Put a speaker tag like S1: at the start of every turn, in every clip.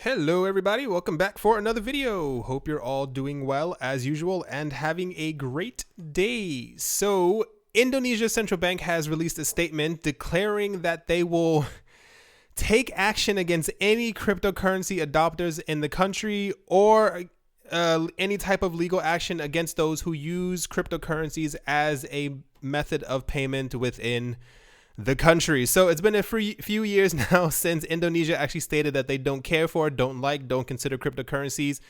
S1: Hello everybody, welcome back for another video. Hope you're all doing well as usual and having a great day. So Indonesia's central bank has released a statement declaring that they will take action against any cryptocurrency adopters in the country or any type of legal action against those who use cryptocurrencies as a method of payment within the country. So it's been a few years now since Indonesia actually stated that they don't care for, don't consider cryptocurrencies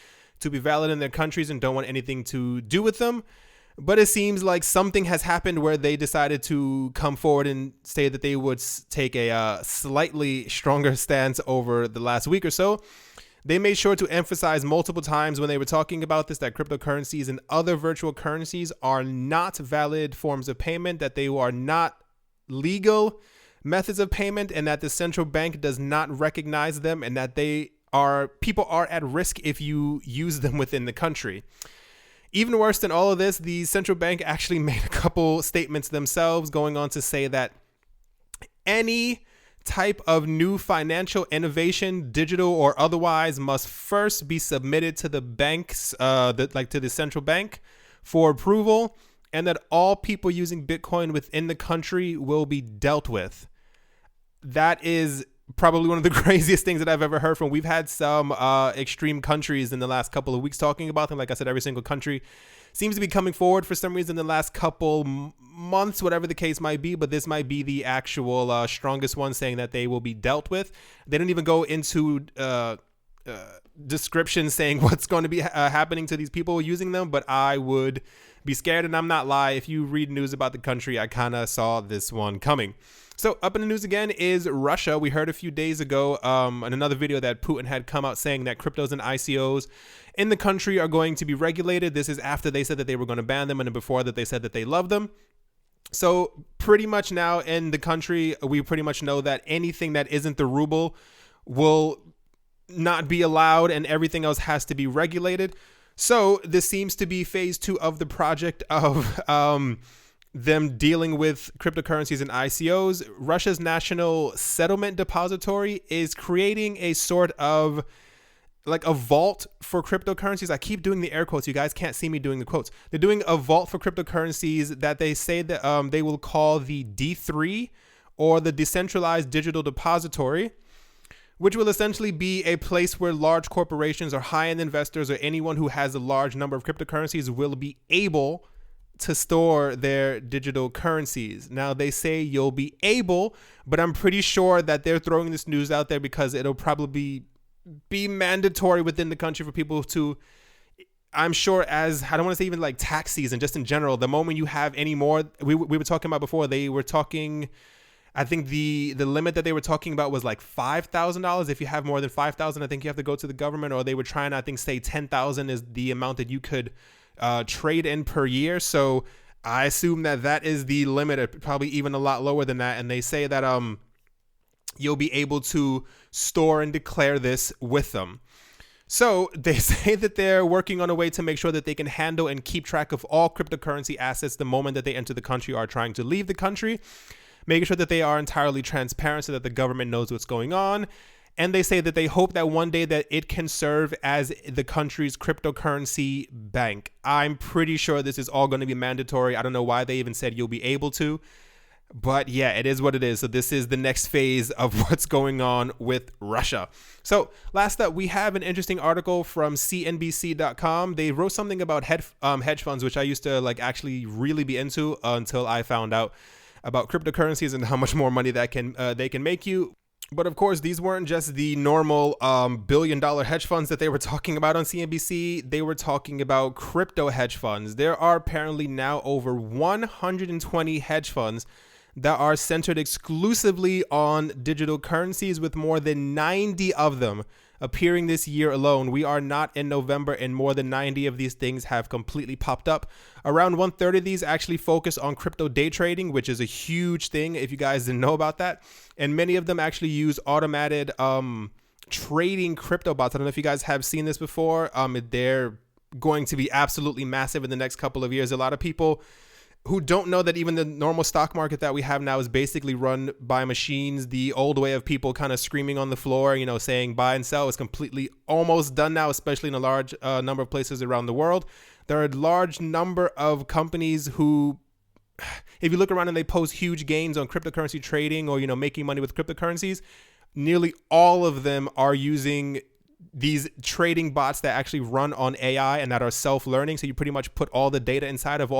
S1: to be valid in their countries and don't want anything to do with them. But it seems like something has happened where they decided to come forward and say that they would take a slightly stronger stance over the last week or so. They made sure to emphasize multiple times when they were talking about this that cryptocurrencies and other virtual currencies are not valid forms of payment, that they are not legal methods of payment, and that the central bank does not recognize them, and that people are at risk if you use them within the country. Even worse than all of this, the central bank actually made a couple statements themselves, going on to say that any type of new financial innovation, digital or otherwise, must first be submitted to the banks, to the central bank for approval, and that all people using Bitcoin within the country will be dealt with. That is probably one of the craziest things that I've ever heard from. We've had some extreme countries in the last couple of weeks talking about them. Like I said, every single country seems to be coming forward for some reason in the last couple months, whatever the case might be. But this might be the actual strongest one, saying that they will be dealt with. They don't even go into description saying what's going to be happening to these people using them, but I would be scared, and I'm not lie. If you read news about the country, I kind of saw this one coming. So up in the news again is Russia. We heard a few days ago in another video that Putin had come out saying that cryptos and ICOs in the country are going to be regulated. This is after they said that they were going to ban them, and before that they said that they love them. So pretty much now in the country, we pretty much know that anything that isn't the ruble will not be allowed, and everything else has to be regulated. So this seems to be phase 2 of the project of them dealing with cryptocurrencies and ICOs. Russia's National Settlement Depository is creating a sort of like a vault for cryptocurrencies. I keep doing the air quotes. You guys can't see me doing the quotes. They're doing a vault for cryptocurrencies that they say that they will call the D3, or the Decentralized Digital Depository, which will essentially be a place where large corporations or high-end investors or anyone who has a large number of cryptocurrencies will be able to store their digital currencies. Now, they say you'll be able, but I'm pretty sure that they're throwing this news out there because it'll probably be mandatory within the country for people to, I'm sure, as I don't want to say even like tax season, just in general, the moment you have any more, we were talking about before, they were talking, I think the limit that they were talking about was like $5,000. If you have more than 5,000, I think you have to go to the government, or they were trying to, I think, say 10,000 is the amount that you could trade in per year. So I assume that is the limit, probably even a lot lower than that. And they say that you'll be able to store and declare this with them. So they say that they're working on a way to make sure that they can handle and keep track of all cryptocurrency assets the moment that they enter the country or are trying to leave the country, making sure that they are entirely transparent so that the government knows what's going on. And they say that they hope that one day that it can serve as the country's cryptocurrency bank. I'm pretty sure this is all going to be mandatory. I don't know why they even said you'll be able to. But yeah, it is what it is. So this is the next phase of what's going on with Russia. So last up, we have an interesting article from CNBC.com. They wrote something about hedge funds, which I used to actually really be into until I found out about cryptocurrencies and how much more money that they can make you. But of course, these weren't just the normal billion-dollar hedge funds that they were talking about on CNBC. They were talking about crypto hedge funds. There are apparently now over 120 hedge funds that are centered exclusively on digital currencies, with more than 90 of them appearing this year alone. We are not in November, and more than 90 of these things have completely popped up. Around 1/3 of these actually focus on crypto day trading, which is a huge thing if you guys didn't know about that. And many of them actually use automated trading crypto bots. I don't know if you guys have seen this before. They're going to be absolutely massive in the next couple of years. A lot of people who don't know that even the normal stock market that we have now is basically run by machines. The old way of people kind of screaming on the floor, saying buy and sell is completely almost done now, especially in a large number of places around the world. There are a large number of companies who, if you look around and they post huge gains on cryptocurrency trading or, making money with cryptocurrencies, nearly all of them are using these trading bots that actually run on AI and that are self-learning. So you pretty much put all the data inside of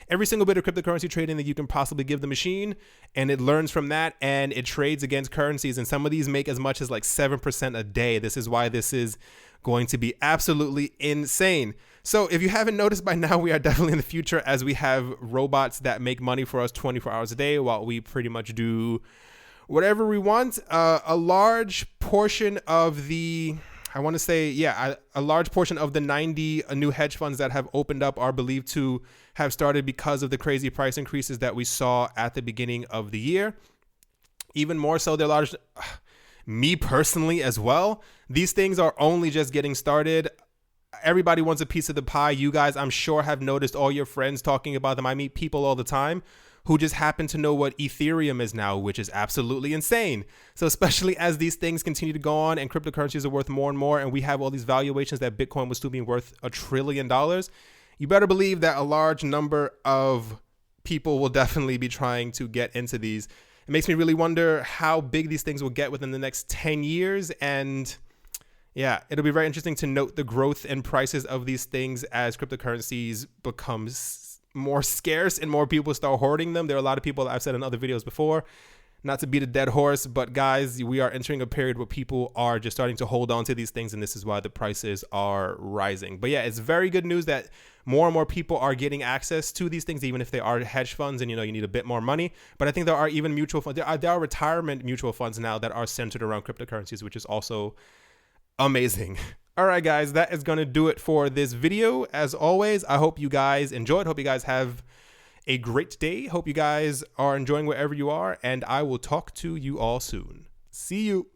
S1: every single bit of cryptocurrency trading that you can possibly give the machine, and it learns from that and it trades against currencies. And some of these make as much as like 7% a day. This is why this is going to be absolutely insane. So if you haven't noticed by now, we are definitely in the future, as we have robots that make money for us 24 hours a day while we pretty much do whatever we want. A large portion of the a large portion of the 90 new hedge funds that have opened up are believed to have started because of the crazy price increases that we saw at the beginning of the year. Even more so, they're large. Me personally as well, these things are only just getting started. Everybody wants a piece of the pie. You guys, I'm sure, have noticed all your friends talking about them. I meet people all the time who just happen to know what Ethereum is now, which is absolutely insane. So especially as these things continue to go on and cryptocurrencies are worth more and more, and we have all these valuations that Bitcoin was still being worth $1 trillion, you better believe that a large number of people will definitely be trying to get into these. It makes me really wonder how big these things will get within the next 10 years. And yeah, it'll be very interesting to note the growth in prices of these things as cryptocurrencies becomes more scarce and more people start hoarding them. There are a lot of people that I've said in other videos before, not to beat a dead horse, but guys, we are entering a period where people are just starting to hold on to these things, and this is why the prices are rising. But yeah, it's very good news that more and more people are getting access to these things, even if they are hedge funds and you need a bit more money. But I think there are even mutual funds. There are retirement mutual funds now that are centered around cryptocurrencies, which is also amazing. All right, guys, that is going to do it for this video. As always, I hope you guys enjoyed. Hope you guys have a great day. Hope you guys are enjoying wherever you are, and I will talk to you all soon. See you.